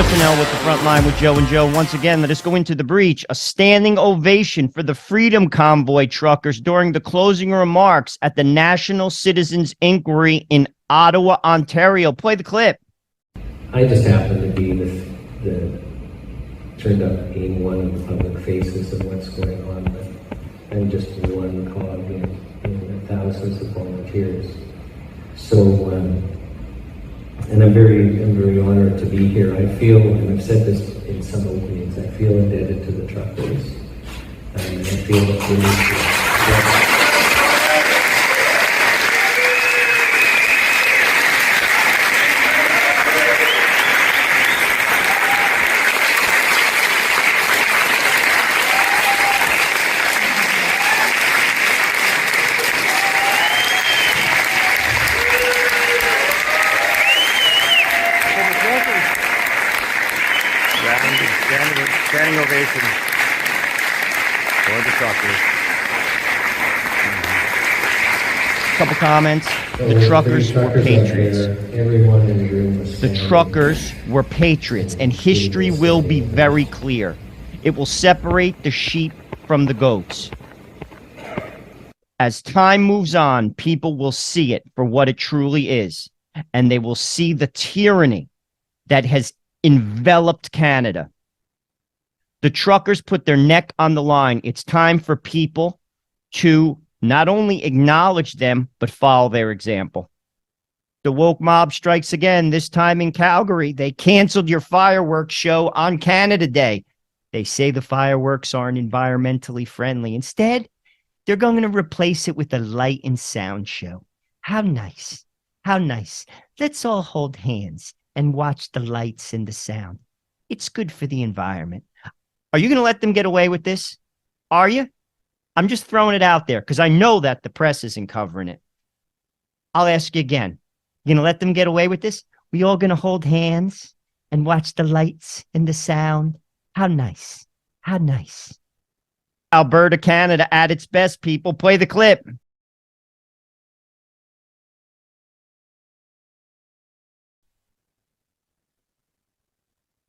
Personnel with the front line with Joe and Joe. Once again, let us go into the breach. A standing ovation for the Freedom Convoy truckers during the closing remarks at the National Citizens Inquiry in Ottawa, Ontario. Play the clip. I just happen to be turned up being one of the public faces of what's going on, but I'm just one cog in thousands of volunteers. So, and I'm very honored to be here. I feel, and I've said this in some openings, I feel indebted to the truckers. I feel that we need to. Standing ovation for the truckers. Couple comments. The truckers were patriots. Everyone in the room was The truckers were patriots, and history will be very clear. It will separate the sheep from the goats. As time moves on, people will see it for what it truly is, and they will see the tyranny that has enveloped Canada. The truckers put their neck on the line. It's time for people to not only acknowledge them, but follow their example. The woke mob strikes again, this time in Calgary. They canceled your fireworks show on Canada Day. They say the fireworks aren't environmentally friendly. Instead, they're going to replace it with a light and sound show. How nice. How nice. Let's all hold hands and watch the lights and the sound. It's good for the environment. Are you going to let them get away with this? Are you? I'm just throwing it out there because I know that the press isn't covering it. I'll ask you again. You going to let them get away with this? We all going to hold hands and watch the lights and the sound? How nice. How nice. Alberta, Canada at its best, people. Play the clip.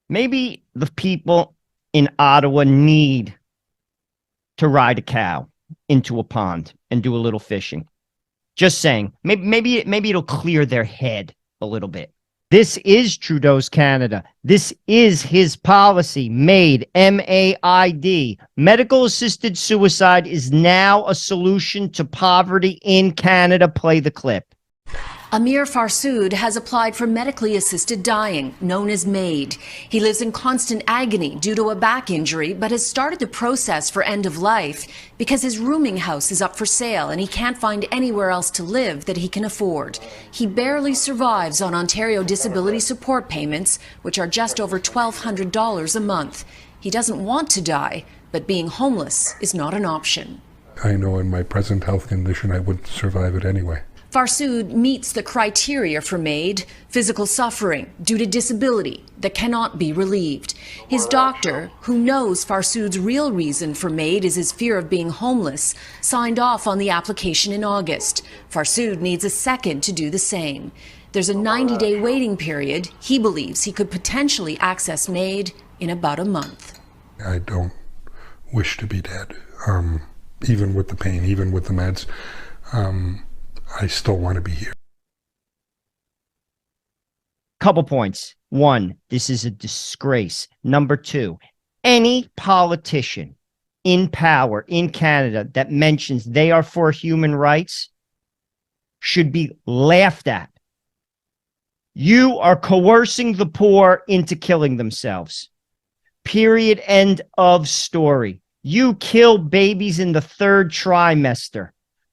Maybe the people in Ottawa need to ride a cow into a pond and do a little fishing. Just saying. Maybe it'll clear their head a little bit. This is Trudeau's Canada. This is his policy, MAID, M-A-I-D. Medical assisted suicide is now a solution to poverty in Canada. Play the clip. Amir Farsood has applied for medically assisted dying, known as MAID. He lives in constant agony due to a back injury, but has started the process for end of life because his rooming house is up for sale and he can't find anywhere else to live that he can afford. He barely survives on Ontario disability support payments, which are just over $1,200 a month. He doesn't want to die, but being homeless is not an option. I know in my present health condition I wouldn't survive it anyway. Farsood meets the criteria for MAID, physical suffering due to disability that cannot be relieved. His doctor, who knows Farsood's real reason for MAID is his fear of being homeless, signed off on the application in August. Farsood needs a second to do the same. There's a 90-day waiting period. He believes he could potentially access MAID in about a month. I don't wish to be dead, even with the pain, even with the meds. I still want to be here. Couple points. One, this is a disgrace. Number two, any politician in power in Canada that mentions they are for human rights should be laughed at. You are coercing the poor into killing themselves. Period. End of story. You kill babies in the third trimester.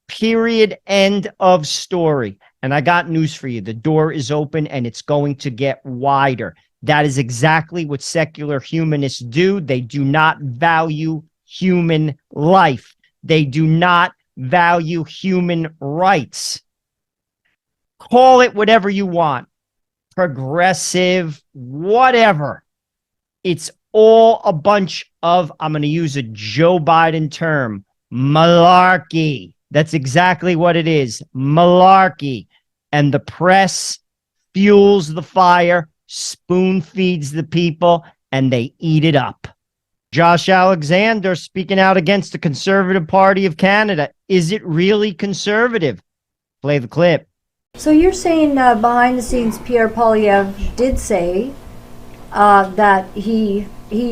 Period. End of story. And I got news for you. The door is open and it's going to get wider. That is exactly what secular humanists do. They do not value human life. They do not value human rights. Call it whatever you want. Progressive, whatever. It's all a bunch of, I'm going to use a Joe Biden term, malarkey. That's exactly what it is. Malarkey. And the press fuels the fire spoon feeds the people, and they eat it up. Josh Alexander speaking out against the Conservative Party of Canada. Is it really conservative? Play the clip. So you're saying behind the scenes, Pierre Poilievre did say that he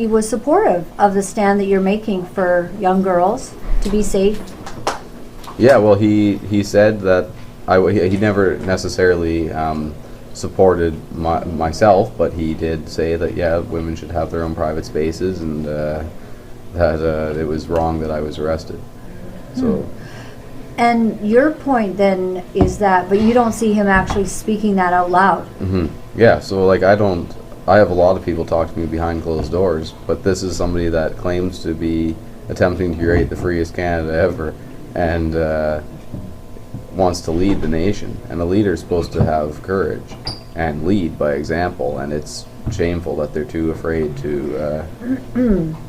was supportive of the stand that you're making for young girls to be safe? Yeah, well, he said that he never necessarily supported myself, but he did say that, yeah, women should have their own private spaces, and that it was wrong that I was arrested. So. And your point then is that, but you don't see him actually speaking that out loud. Mm-hmm. Yeah, so like I have a lot of people talk to me behind closed doors, but this is somebody that claims to be attempting to create the freest Canada ever, and wants to lead the nation. And a leader is supposed to have courage and lead by example, and it's shameful that they're too afraid to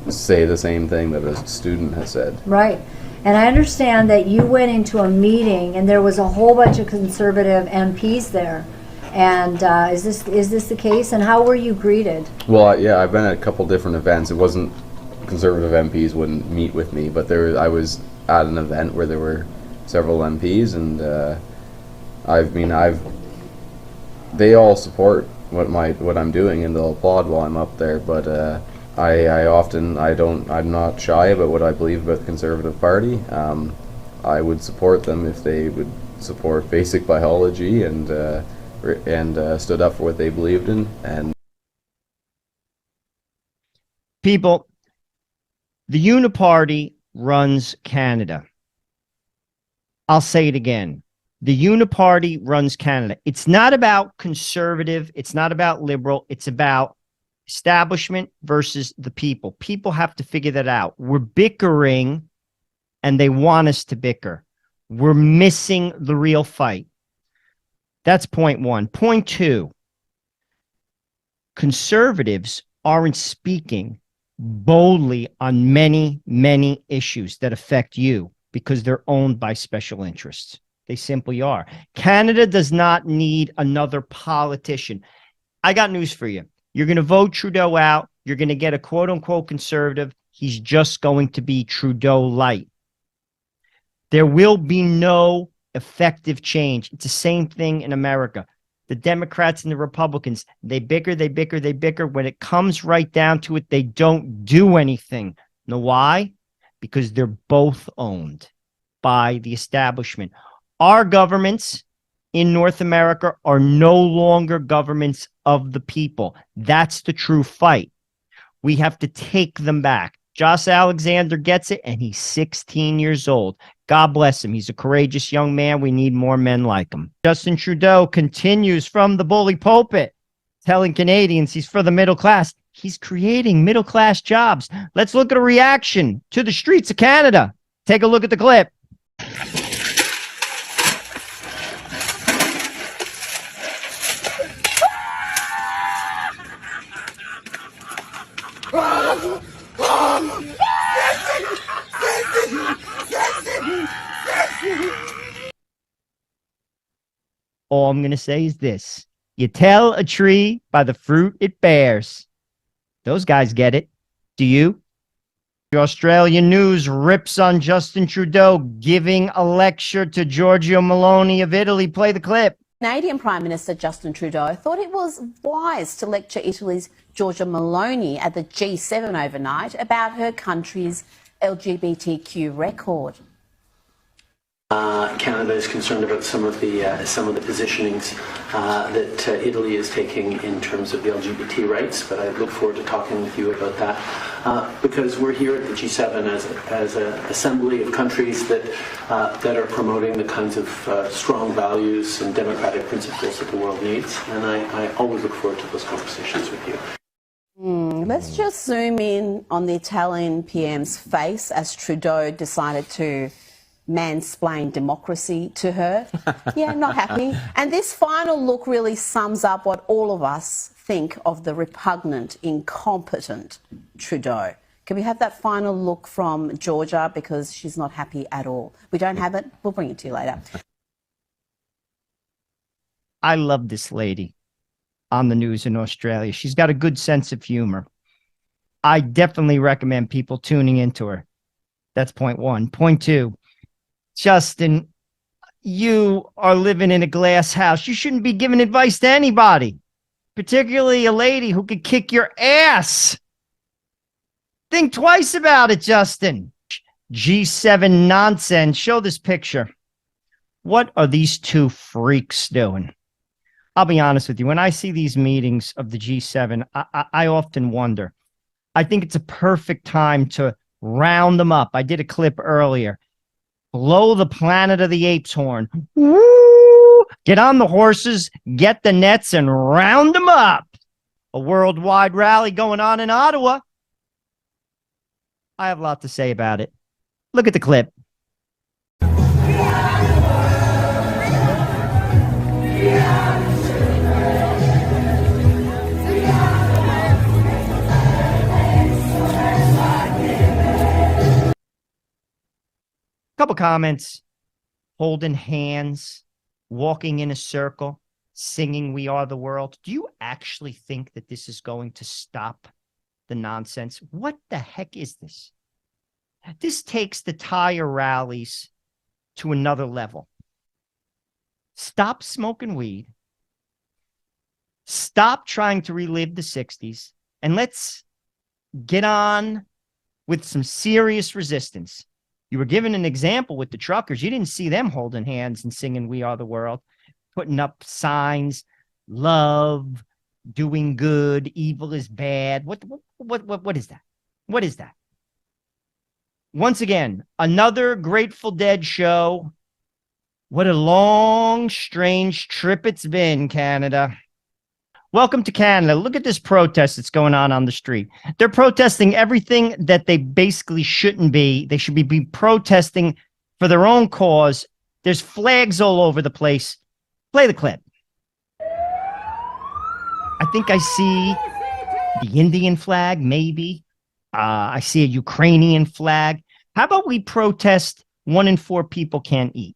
say the same thing that a student has said. Right. And I understand that you went into a meeting and there was a whole bunch of Conservative MPs there. And is this the case? And how were you greeted? Well, yeah, I've been at a couple different events. It wasn't Conservative MPs wouldn't meet with me, but I was at an event where there were several MPs, and they all support what I'm doing, and they'll applaud while I'm up there. But I'm not shy about what I believe about the Conservative Party. I would support them if they would support basic biology and stood up for what they believed in. And people, the Uniparty runs Canada. I'll say it again. The Uniparty runs Canada. It's not about conservative. It's not about liberal. It's about establishment versus the people. People have to figure that out. We're bickering, and they want us to bicker. We're missing the real fight. That's point one. Point two, conservatives aren't speaking boldly on many, many issues that affect you because they're owned by special interests. They simply are. Canada does not need another politician. I got news for you. You're going to vote Trudeau out. You're going to get a quote-unquote conservative. He's just going to be Trudeau light. There will be no effective change. It's the same thing in America. The Democrats and the Republicans, they bicker, they bicker, they bicker. When it comes right down to it, they don't do anything. Know why? Because they're both owned by the establishment. Our governments in North America are no longer governments of the people. That's the true fight. We have to take them back. Josh Alexander gets it, and he's 16 years old. God bless him. He's a courageous young man. We need more men like him. Justin Trudeau continues from the bully pulpit, telling Canadians he's for the middle class. He's creating middle-class jobs. Let's look at a reaction to the streets of Canada. Take a look at the clip. All I'm going to say is this. You tell a tree by the fruit it bears. Those guys get it. Do you? The Australian News rips on Justin Trudeau giving a lecture to Giorgia Meloni of Italy. Play the clip. Canadian Prime Minister Justin Trudeau thought it was wise to lecture Italy's Giorgia Meloni at the G7 overnight about her country's LGBTQ record. Canada is concerned about some of the positionings that Italy is taking in terms of the LGBT rights, but I look forward to talking with you about that because we're here at the G7 as an assembly of countries that are promoting the kinds of strong values and democratic principles that the world needs, and I always look forward to those conversations with you. Let's just zoom in on the Italian PM's face as Trudeau decided to mansplain democracy to her. Yeah, not happy. And this final look really sums up what all of us think of the repugnant, incompetent Trudeau. Can we have that final look from Georgia, because she's not happy at all? We don't have it. We'll bring it to you later. I love this lady. on the news in Australia. She's got a good sense of humor. I definitely recommend people tuning into her. That's point one. Point two, Justin, you are living in a glass house. You shouldn't be giving advice to anybody, particularly a lady who could kick your ass. Think twice about it, Justin. G7 nonsense. Show this picture. What are these two freaks doing? I'll be honest with you. When I see these meetings of the G7, I often wonder. I think it's a perfect time to round them up. I did a clip earlier. Blow the Planet of the Apes horn. Woo! Get on the horses, get the nets, and round them up. A worldwide rally going on in Ottawa. I have a lot to say about it. Look at the clip. Couple comments. Holding hands, walking in a circle, singing "We Are the World." Do you actually think that this is going to stop the nonsense? What the heck is this? This takes the tire rallies to another level. Stop smoking weed. Stop trying to relive the 60s. And let's get on with some serious resistance. You were given an example with the truckers. You didn't see them holding hands and singing "We Are the World," putting up signs, love, doing good, evil is bad. What is that? What is that? Once again, another Grateful Dead show. What a long, strange trip it's been, Canada. Welcome to Canada. Look at this protest that's going on the street. They're protesting everything that they basically shouldn't be. They should be protesting for their own cause. There's flags all over the place. Play the clip. I think I see the Indian flag, maybe. I see a Ukrainian flag. How about we protest 1 in 4 people can't eat?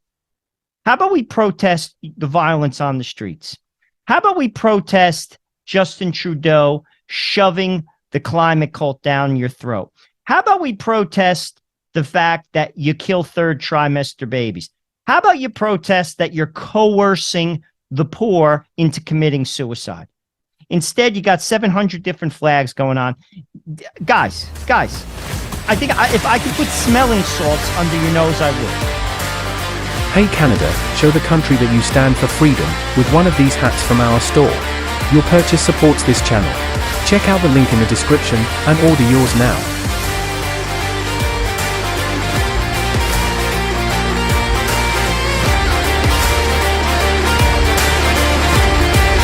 How about we protest the violence on the streets? How about we protest Justin Trudeau shoving the climate cult down your throat? How about we protest the fact that you kill third trimester babies? How about you protest that you're coercing the poor into committing suicide? Instead, you got 700 different flags going on. Guys, I think if I could put smelling salts under your nose, I would. Hey Canada, show the country that you stand for freedom with one of these hats from our store. Your purchase supports this channel. Check out the link in the description and order yours now.